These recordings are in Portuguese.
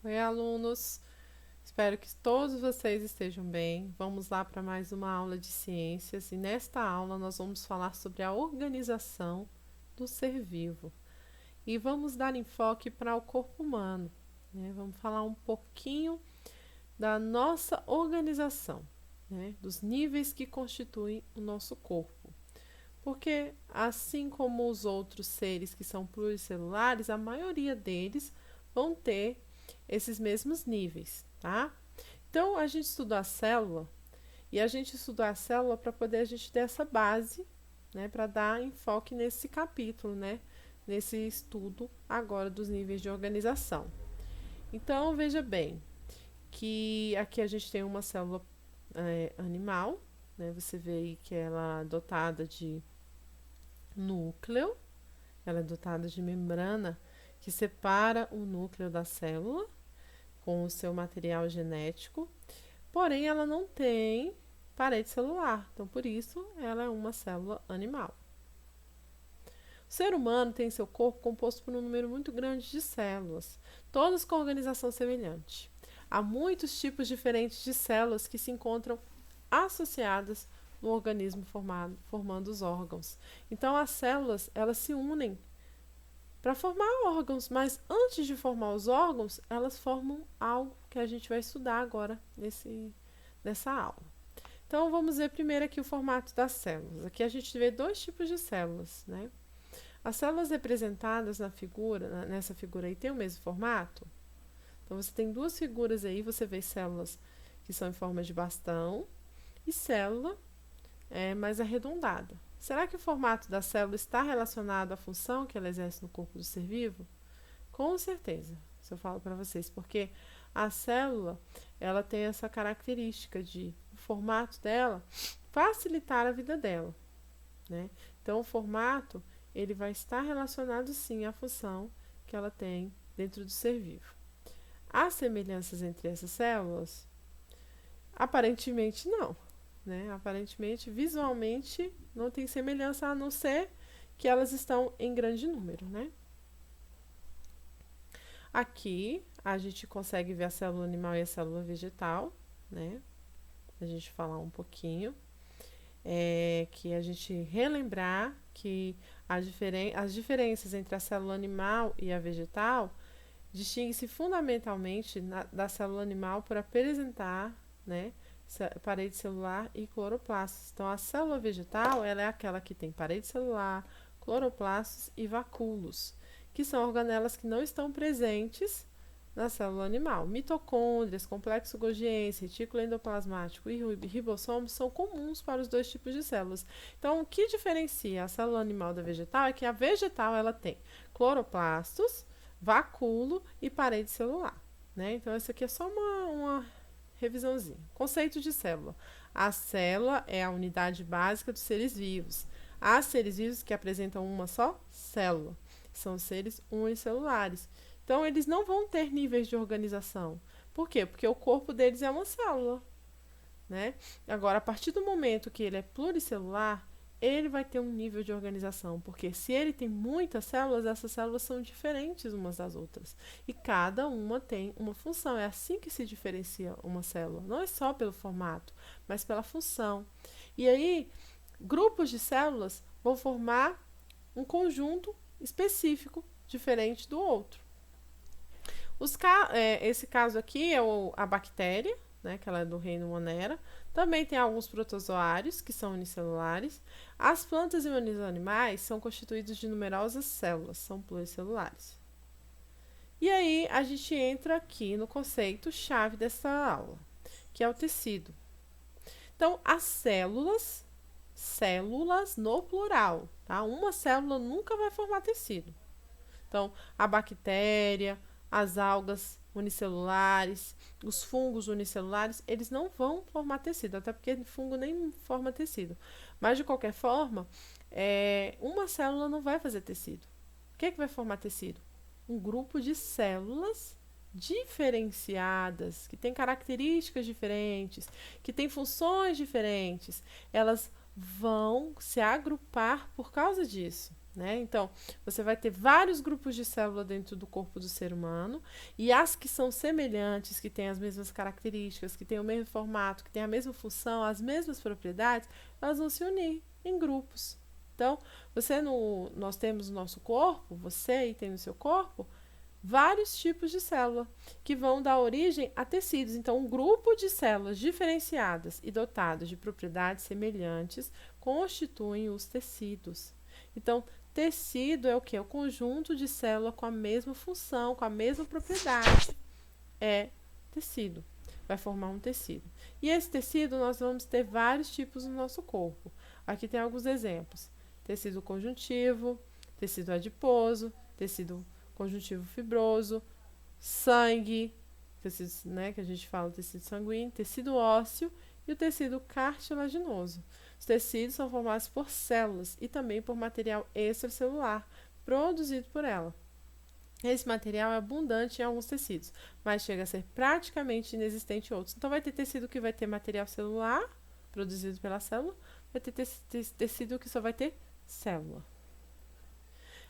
Oi, alunos! Espero que todos vocês estejam bem. Vamos lá para mais uma aula de ciências e nesta aula nós vamos falar sobre a organização do ser vivo e vamos dar enfoque para o corpo humano, né? Vamos falar um pouquinho da nossa organização, né? Dos níveis que constituem o nosso corpo. Porque, assim como os outros seres que são pluricelulares, a maioria deles vão ter esses mesmos níveis, tá? Então, a gente estudou a célula e a gente estudou a célula para poder a gente ter essa base, né, para dar enfoque nesse capítulo, né, nesse estudo agora dos níveis de organização. Então, veja bem que aqui a gente tem uma célula animal, né, você vê aí que ela é dotada de núcleo, ela é dotada de membrana que separa o núcleo da célula com o seu material genético, porém ela não tem parede celular, então por isso ela é uma célula animal. O ser humano tem seu corpo composto por um número muito grande de células, todas com organização semelhante. Há muitos tipos diferentes de células que se encontram associadas no organismo formando os órgãos. Então as células elas se unem para formar órgãos, mas antes de formar os órgãos, elas formam algo que a gente vai estudar agora nessa aula. Então vamos ver primeiro aqui o formato das células. Aqui a gente vê dois tipos de células, né? As células representadas nessa figura aí, tem o mesmo formato? Então você tem duas figuras aí, você vê células que são em forma de bastão e célula mais arredondada. Será que o formato da célula está relacionado à função que ela exerce no corpo do ser vivo? Com certeza, isso eu falo para vocês, porque a célula ela tem essa característica de o formato dela facilitar a vida dela, né? Então o formato ele vai estar relacionado sim à função que ela tem dentro do ser vivo. Há semelhanças entre essas células? Aparentemente não, né? Aparentemente, visualmente, não tem semelhança a não ser que elas estão em grande número, né? Aqui a gente consegue ver a célula animal e a célula vegetal, né? A gente falar um pouquinho, que a gente relembrar que as diferenças entre a célula animal e a vegetal distingue-se fundamentalmente da célula animal por apresentar, né, parede celular e cloroplastos. Então, a célula vegetal ela é aquela que tem parede celular, cloroplastos e vacúolos, que são organelas que não estão presentes na célula animal. Mitocôndrias, complexo golgiense, retículo endoplasmático e ribossomos são comuns para os dois tipos de células. Então, o que diferencia a célula animal da vegetal é que a vegetal ela tem cloroplastos, vacúolo e parede celular, né? Então, essa aqui é só uma revisãozinha. Conceito de célula. A célula é a unidade básica dos seres vivos. Há seres vivos que apresentam uma só célula. São seres unicelulares. Então, eles não vão ter níveis de organização. Por quê? Porque o corpo deles é uma célula, né? Agora, a partir do momento que ele é pluricelular, ele vai ter um nível de organização, porque se ele tem muitas células, essas células são diferentes umas das outras. E cada uma tem uma função. É assim que se diferencia uma célula. Não é só pelo formato, mas pela função. E aí, grupos de células vão formar um conjunto específico, diferente do outro. Esse caso aqui é a bactéria, né, que ela é do reino Monera. Também tem alguns protozoários, que são unicelulares. As plantas e os animais são constituídos de numerosas células, são pluricelulares. E aí, a gente entra aqui no conceito-chave dessa aula, que é o tecido. Então, as células no plural, tá? Uma célula nunca vai formar tecido. Então, a bactéria, as algas unicelulares, os fungos unicelulares, eles não vão formar tecido, até porque fungo nem forma tecido. Mas, de qualquer forma, uma célula não vai fazer tecido. O que vai formar tecido? Um grupo de células diferenciadas, que têm características diferentes, que têm funções diferentes. Elas vão se agrupar por causa disso. né? Então, você vai ter vários grupos de célula dentro do corpo do ser humano, e as que são semelhantes, que têm as mesmas características, que têm o mesmo formato, que têm a mesma função, as mesmas propriedades, elas vão se unir em grupos. Então, nós temos no nosso corpo, você aí tem no seu corpo, vários tipos de célula que vão dar origem a tecidos. Então, um grupo de células diferenciadas e dotadas de propriedades semelhantes constituem os tecidos. Então, tecido é o que? O conjunto de célula com a mesma função, com a mesma propriedade. É tecido. Vai formar um tecido. E esse tecido nós vamos ter vários tipos no nosso corpo. Aqui tem alguns exemplos: tecido conjuntivo, tecido adiposo, tecido conjuntivo fibroso, sangue, tecido, né, que a gente fala tecido sanguíneo, tecido ósseo e o tecido cartilaginoso. Os tecidos são formados por células e também por material extracelular produzido por ela. Esse material é abundante em alguns tecidos, mas chega a ser praticamente inexistente em outros. Então, vai ter tecido que vai ter material celular produzido pela célula, vai ter tecido que só vai ter célula.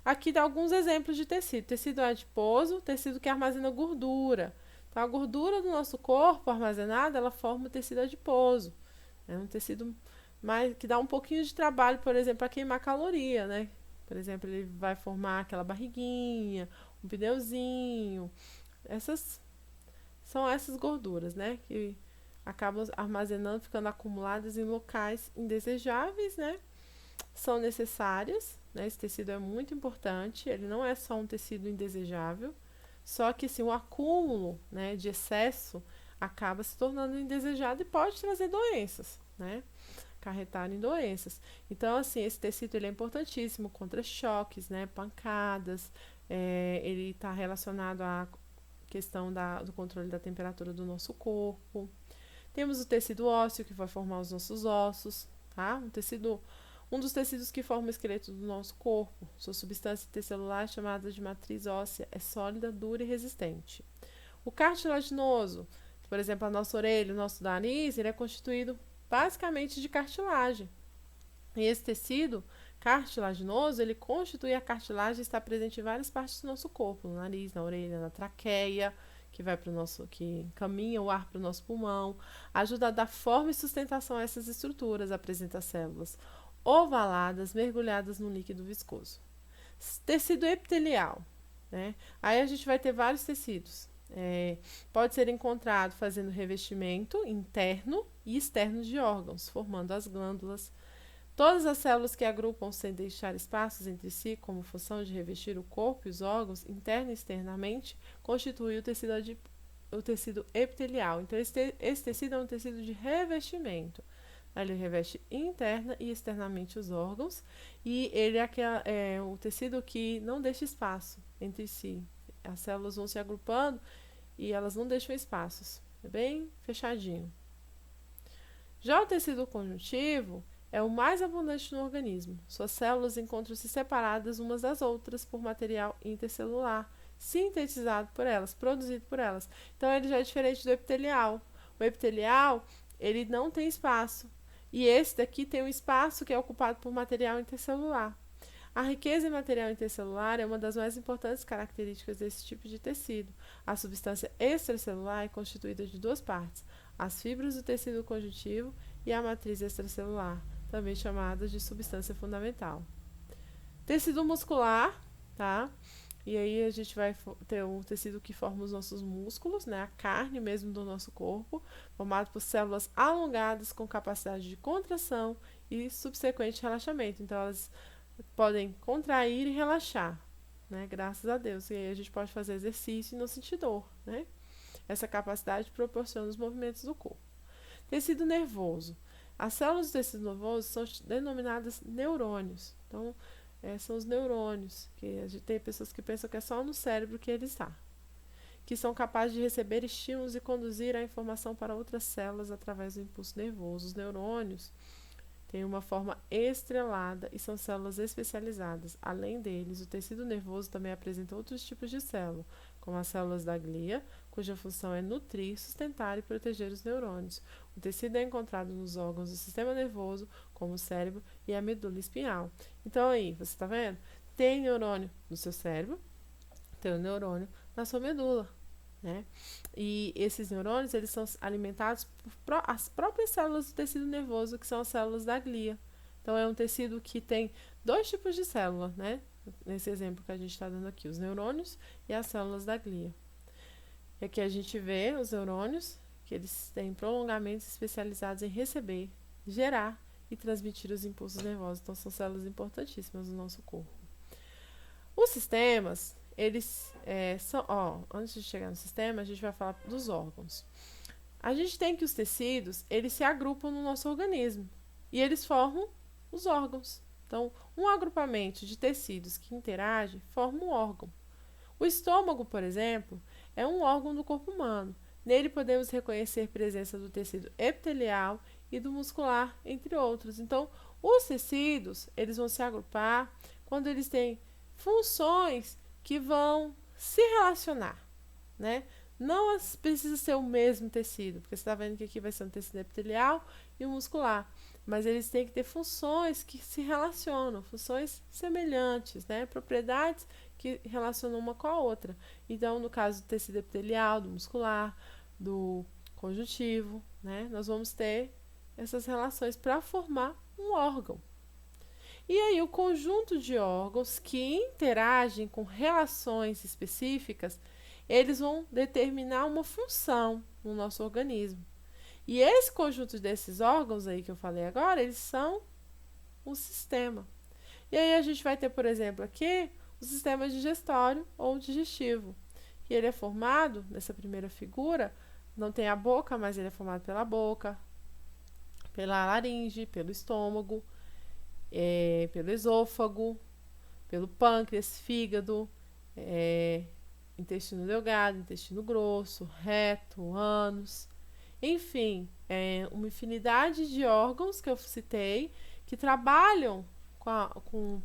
Aqui dá alguns exemplos de tecido. Tecido adiposo, tecido que armazena gordura. Então, a gordura do nosso corpo armazenada, ela forma o tecido adiposo. É um tecido que dá um pouquinho de trabalho, por exemplo, para queimar caloria, né? Por exemplo, ele vai formar aquela barriguinha, um pneuzinho. São essas gorduras, né? Que acabam armazenando, ficando acumuladas em locais indesejáveis, né? São necessárias, né? Esse tecido é muito importante, ele não é só um tecido indesejável, só que assim, o acúmulo, né, de excesso acaba se tornando indesejado e pode trazer doenças, né? Acarretar em doenças. Então, assim, esse tecido ele é importantíssimo contra choques, né? Pancadas, ele está relacionado à questão do controle da temperatura do nosso corpo. Temos o tecido ósseo, que vai formar os nossos ossos, tá? Um dos tecidos que forma o esqueleto do nosso corpo. Sua substância intercelular, chamada de matriz óssea, é sólida, dura e resistente. O cartilaginoso, por exemplo, a nossa orelha, o nosso nariz, ele é constituído basicamente de cartilagem. E esse tecido cartilaginoso, ele constitui a cartilagem e está presente em várias partes do nosso corpo, no nariz, na orelha, na traqueia, que encaminha o ar para o nosso pulmão, ajuda a dar forma e sustentação a essas estruturas, apresenta células ovaladas, mergulhadas num líquido viscoso. Tecido epitelial, né? Aí a gente vai ter vários tecidos. Pode ser encontrado fazendo revestimento interno e externo de órgãos, formando as glândulas. Todas as células que agrupam sem deixar espaços entre si, como função de revestir o corpo e os órgãos, interna e externamente, constituem o tecido epitelial. Então, esse tecido é um tecido de revestimento. Ele reveste interna e externamente os órgãos, e ele é o tecido que não deixa espaço entre si. As células vão se agrupando e elas não deixam espaços. É bem fechadinho. Já o tecido conjuntivo é o mais abundante no organismo. Suas células encontram-se separadas umas das outras por material intercelular, sintetizado por elas, produzido por elas. Então, ele já é diferente do epitelial. O epitelial, ele não tem espaço. E esse daqui tem um espaço que é ocupado por material intercelular. A riqueza em material intercelular é uma das mais importantes características desse tipo de tecido. A substância extracelular é constituída de duas partes: as fibras do tecido conjuntivo e a matriz extracelular, também chamada de substância fundamental. Tecido muscular, tá? E aí a gente vai ter o tecido que forma os nossos músculos, né? A carne mesmo do nosso corpo, formado por células alongadas com capacidade de contração e subsequente relaxamento. Então, elas podem contrair e relaxar, né? Graças a Deus. E aí a gente pode fazer exercício e não sentir dor, né? Essa capacidade proporciona os movimentos do corpo. Tecido nervoso. As células do tecido nervoso são denominadas neurônios. Então, são os neurônios, que a gente tem pessoas que pensam que é só no cérebro que ele está, que são capazes de receber estímulos e conduzir a informação para outras células através do impulso nervoso. Os neurônios tem uma forma estrelada e são células especializadas. Além deles, o tecido nervoso também apresenta outros tipos de célula, como as células da glia, cuja função é nutrir, sustentar e proteger os neurônios. O tecido é encontrado nos órgãos do sistema nervoso, como o cérebro e a medula espinhal. Então aí, você está vendo? Tem neurônio no seu cérebro, tem um neurônio na sua medula, né? E esses neurônios, eles são alimentados por as próprias células do tecido nervoso, que são as células da glia. Então, é um tecido que tem dois tipos de célula, né? Nesse exemplo que a gente está dando aqui, os neurônios e as células da glia. E aqui a gente vê os neurônios, que eles têm prolongamentos especializados em receber, gerar e transmitir os impulsos nervosos. Então, são células importantíssimas no nosso corpo. Os sistemas, eles são... antes de chegar no sistema, a gente vai falar dos órgãos. A gente tem que os tecidos, eles se agrupam no nosso organismo e eles formam os órgãos. Então, um agrupamento de tecidos que interagem forma um órgão. O estômago, por exemplo, é um órgão do corpo humano. Nele podemos reconhecer presença do tecido epitelial e do muscular, entre outros. Então, os tecidos, eles vão se agrupar quando eles têm funções que vão se relacionar, né? Não precisa ser o mesmo tecido, porque você está vendo que aqui vai ser um tecido epitelial e um muscular, mas eles têm que ter funções que se relacionam, funções semelhantes, né? Propriedades que relacionam uma com a outra. Então, no caso do tecido epitelial, do muscular, do conjuntivo, né? Nós vamos ter essas relações para formar um órgão. E aí, o conjunto de órgãos que interagem com relações específicas, eles vão determinar uma função no nosso organismo. E esse conjunto desses órgãos aí que eu falei agora, eles são um sistema. E aí a gente vai ter, por exemplo, aqui o sistema digestório ou digestivo. E ele é formado, nessa primeira figura, não tem a boca, mas ele é formado pela boca, pela laringe, pelo estômago, pelo esôfago, pelo pâncreas, fígado, intestino delgado, intestino grosso, reto, ânus, enfim, uma infinidade de órgãos que eu citei que trabalham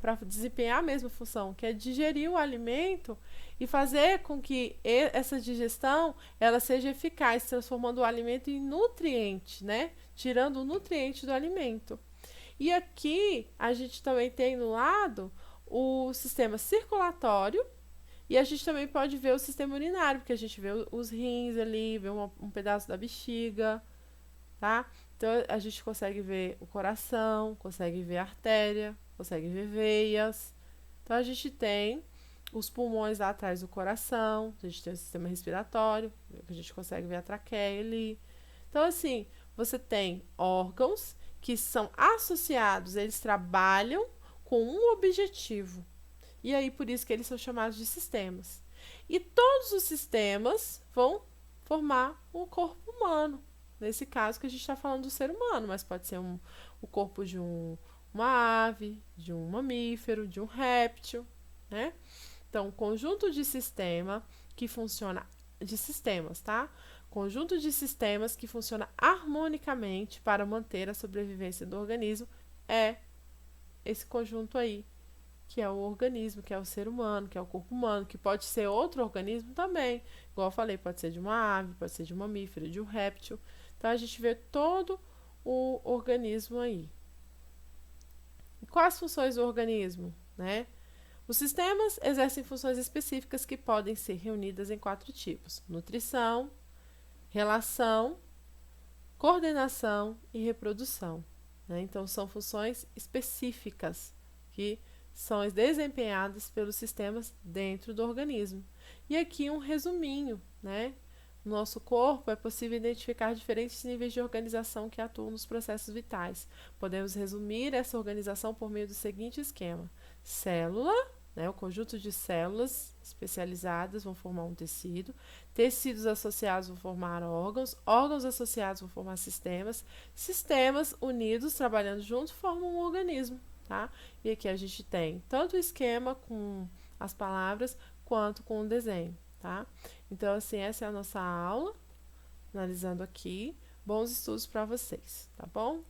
para desempenhar a mesma função, que é digerir o alimento e fazer com que essa digestão ela seja eficaz, transformando o alimento em nutriente, né? Tirando o nutriente do alimento. E aqui a gente também tem no lado o sistema circulatório e a gente também pode ver o sistema urinário, porque a gente vê os rins ali, vê um pedaço da bexiga, tá? Então a gente consegue ver o coração, consegue ver a artéria, consegue ver veias. Então a gente tem os pulmões lá atrás do coração, a gente tem o sistema respiratório, a gente consegue ver a traqueia ali. Então assim, você tem órgãos que são associados, eles trabalham com um objetivo. E aí, por isso que eles são chamados de sistemas. E todos os sistemas vão formar um corpo humano. Nesse caso que a gente está falando do ser humano, mas pode ser o corpo de uma ave, de um mamífero, de um réptil, né? Então, um conjunto de sistema que funciona, de sistemas, tá? Conjunto de sistemas que funciona harmonicamente para manter a sobrevivência do organismo é esse conjunto aí, que é o organismo, que é o ser humano, que é o corpo humano, que pode ser outro organismo também. Igual eu falei, pode ser de uma ave, pode ser de um mamífero, de um réptil. Então, a gente vê todo o organismo aí. E quais as funções do organismo, né? Os sistemas exercem funções específicas que podem ser reunidas em 4 tipos: nutrição, relação, coordenação e reprodução, né? Então, são funções específicas que são desempenhadas pelos sistemas dentro do organismo. E aqui um resuminho, né? No nosso corpo é possível identificar diferentes níveis de organização que atuam nos processos vitais. Podemos resumir essa organização por meio do seguinte esquema: célula, né, o conjunto de células especializadas vão formar um tecido, tecidos associados vão formar órgãos, órgãos associados vão formar sistemas, sistemas unidos, trabalhando juntos, formam um organismo. Tá? E aqui a gente tem tanto o esquema com as palavras, quanto com o desenho, tá? Então, assim, essa é a nossa aula, analisando aqui. Bons estudos para vocês, tá bom?